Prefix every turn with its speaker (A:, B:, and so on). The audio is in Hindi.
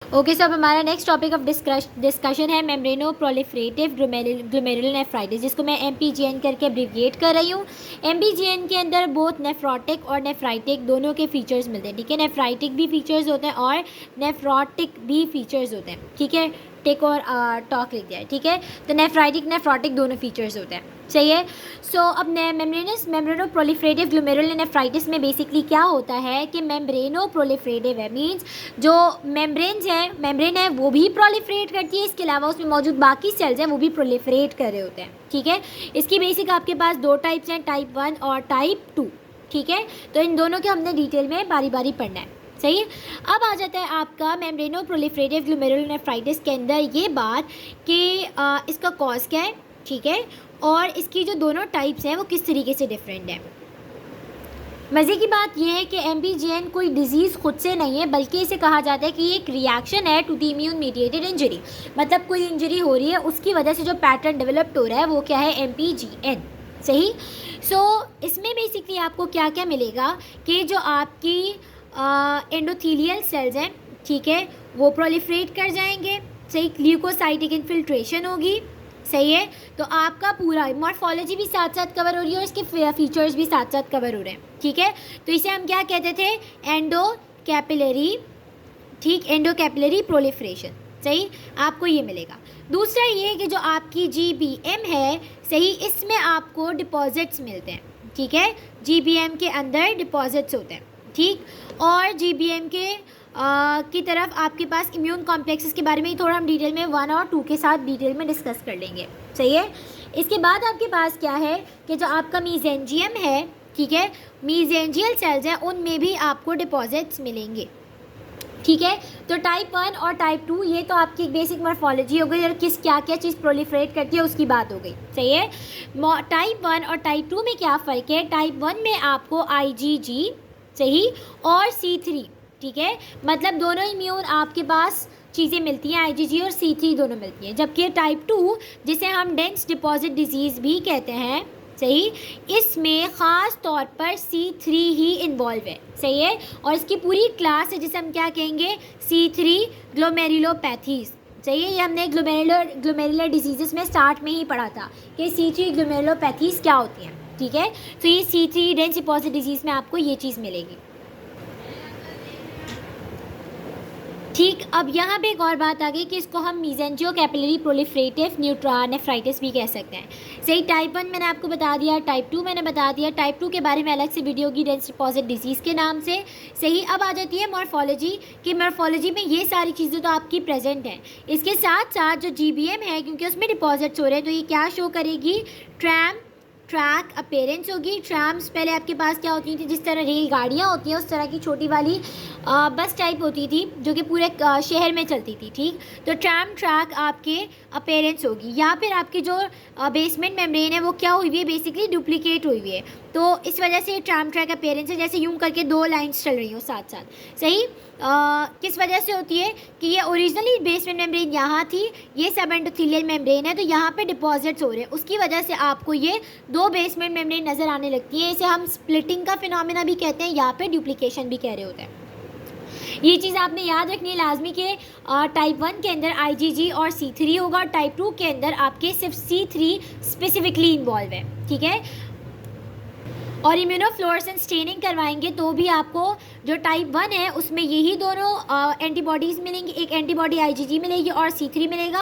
A: ओके सो अब हमारा नेक्स्ट टॉपिक ऑफ डिस्कशन है मेम्ब्रेनो प्रोलिफरेटिव ग्लोमेरुलर नेफ्राइटिस, जिसको मैं MPGN करके अब्रिविएट कर रही हूँ। MPGN के अंदर बोथ नेफ्रोटिक और नेफ्राइटिक दोनों के फीचर्स मिलते हैं, ठीक है। नेफ्राइटिक भी फीचर्स होते हैं और नेफ्रोटिक भी फीचर्स होते हैं, ठीक है। टिक और टॉक लिख दिया है, ठीक है। तो नेफ्राइटिक नेफ्रोटिक दोनों फीचर्स होते हैं, सही है। सो अब मेम्ब्रेनो प्रोलिफरेटिव ग्लोमेरुलर नेफ्राइटिस में बेसिकली क्या होता है कि मेम्ब्रेनो प्रोलिफरेटिव है, मींस जो मेम्ब्रेन है वो भी प्रोलिफरेट करती है, इसके अलावा उसमें मौजूद बाकी सेल्स हैं वो भी प्रोलिफरेट कर रहे होते हैं, ठीक है। इसकी बेसिक आपके पास दो टाइप्स हैं, टाइप 1 और टाइप 2, ठीक है। तो इन दोनों के हमने डिटेल में बारी बारी पढ़ना है, सही है। अब आ जाता है आपका मेम्ब्रेनो प्रोलिफरेटिव ग्लोमेरुलर नेफ्राइटिस के अंदर ये बात कि इसका कॉज क्या है, ठीक है, और इसकी जो दोनों टाइप्स हैं वो किस तरीके से डिफरेंट है। मज़े की बात यह है कि MPGN कोई डिजीज़ खुद से नहीं है, बल्कि इसे कहा जाता है कि ये एक रिएक्शन है to the immune mediated injury. मतलब कोई इंजरी हो रही है, उसकी वजह से जो पैटर्न डेवलप्ड हो रहा है वो क्या है, MPGN, सही। सो इसमें बेसिकली आपको क्या क्या मिलेगा कि जो आपकी एंडोथीलियल सेल्स हैं, ठीक है, वो प्रोलिफरेट कर जाएंगे, सही। ल्यूकोसाइटिक इन्फिल्ट्रेशन होगी, सही है। तो आपका पूरा मॉर्फोलॉजी भी साथ साथ कवर हो रही है और इसके फीचर्स भी साथ साथ कवर हो रहे हैं, ठीक है। तो इसे हम क्या कहते थे, एंडो कैपिलरी, ठीक, एंडो कैपिलरी प्रोलिफरेशन, सही, आपको ये मिलेगा। दूसरा ये कि जो आपकी GBM है, सही, इसमें आपको डिपॉजिट्स मिलते हैं, ठीक है। GBM के अंदर डिपॉजिट्स होते हैं, ठीक। और GBM के की तरफ आपके पास इम्यून कॉम्प्लेक्सेस के बारे में थोड़ा हम डिटेल में 1 और 2 के साथ डिटेल में डिस्कस कर लेंगे, सही है। इसके बाद आपके पास क्या है कि जो आपका मीजेंजियम है, ठीक है, मीजेंजियल सेल्स हैं, उनमें भी आपको डिपॉजिट्स मिलेंगे, ठीक है। तो टाइप 1 और टाइप 2 ये तो आपकी एक बेसिक मॉर्फोलॉजी हो गई और किस क्या क्या चीज़ प्रोलिफरेट करती है उसकी बात हो गई, सही है। टाइप 1 और टाइप 2 में क्या फ़र्क है, टाइप 1 में आपको IgG, सही, और C3, ठीक है, मतलब दोनों इम्यून आपके पास चीज़ें मिलती हैं, IgG और C3 दोनों मिलती हैं। जबकि टाइप 2 जिसे हम डेंस डिपॉजिट डिजीज़ भी कहते हैं, सही, इसमें ख़ास तौर पर C3 ही इन्वॉल्व है, सही है। और इसकी पूरी क्लास है जिसे हम क्या कहेंगे, C3 ग्लोमेरुलोपैथीज़, सही है। ये हमने ग्लोमेरुलर डिजीज़ में स्टार्ट में ही पढ़ा था कि C3 ग्लोमेरुलोपैथीज़ क्या होती हैं, ठीक है। तो ये C3 डेंस डिपॉजिट डिजीज़ में आपको ये चीज़ मिलेगी, ठीक। अब यहाँ पे एक और बात आ गई कि इसको हम मीजेंजियो कैपिलरी प्रोलिफरेटिव नेफ्राइटिस भी कह सकते हैं, सही। टाइप 1 मैंने आपको बता दिया, टाइप 2 मैंने बता दिया, टाइप 2 के बारे में अलग से वीडियो की, डेंस डिपॉजिट डिजीज़ के नाम से, सही। अब आ जाती है मॉर्फोलॉजी कि मॉर्फोलॉजी में ये सारी चीज़ें तो आपकी प्रेजेंट हैं। इसके साथ साथ जो GBM है, क्योंकि उसमें डिपॉजिट्स हो रहे हैं, तो ये क्या शो करेगी, ट्रैक अपेरेंस होगी। ट्रैम्स पहले आपके पास क्या होती थी, जिस तरह रेलगाड़ियाँ होती हैं उस तरह की छोटी वाली बस टाइप होती थी जो कि पूरे शहर में चलती थी, ठीक। तो ट्रैक आपके अपेरेंस होगी, या फिर आपकी जो बेसमेंट मेम्ब्रेन है वो क्या हुई हुई है, बेसिकली डुप्लीकेट हुई हुई है। तो इस वजह से ट्रैक अपेरेंस है, जैसे यूं करके 2 लाइंस चल रही हो साथ साथ, सही। किस वजह से होती है कि ये ओरिजिनली बेसमेंट मेम्ब्रेन यहाँ थी, ये सब एंडोथेलियल मेम्ब्रेन है, तो यहाँ पे डिपॉजिट्स हो रहे हैं, उसकी वजह से आपको ये 2 बेसमेंट मेम्ब्रेन नज़र आने लगती है। इसे हम स्प्लिटिंग का फिनोमेना भी कहते हैं, या फिर डुप्लीकेशन भी कह रहे होते हैं। ये चीज़ आपने याद रखनी है लाजमी के टाइप 1 के अंदर IgG और C3 होगा, और टाइप 2 के अंदर आपके सिर्फ C3 स्पेसिफिकली इन्वॉल्व है, ठीक है। और इम्यूनोफ्लोरेसेंस स्टेनिंग करवाएंगे तो भी आपको जो टाइप 1 है उसमें यही दोनों एंटीबॉडीज़ मिलेंगी, एक एंटीबॉडी IgG मिलेगी और C3 मिलेगा।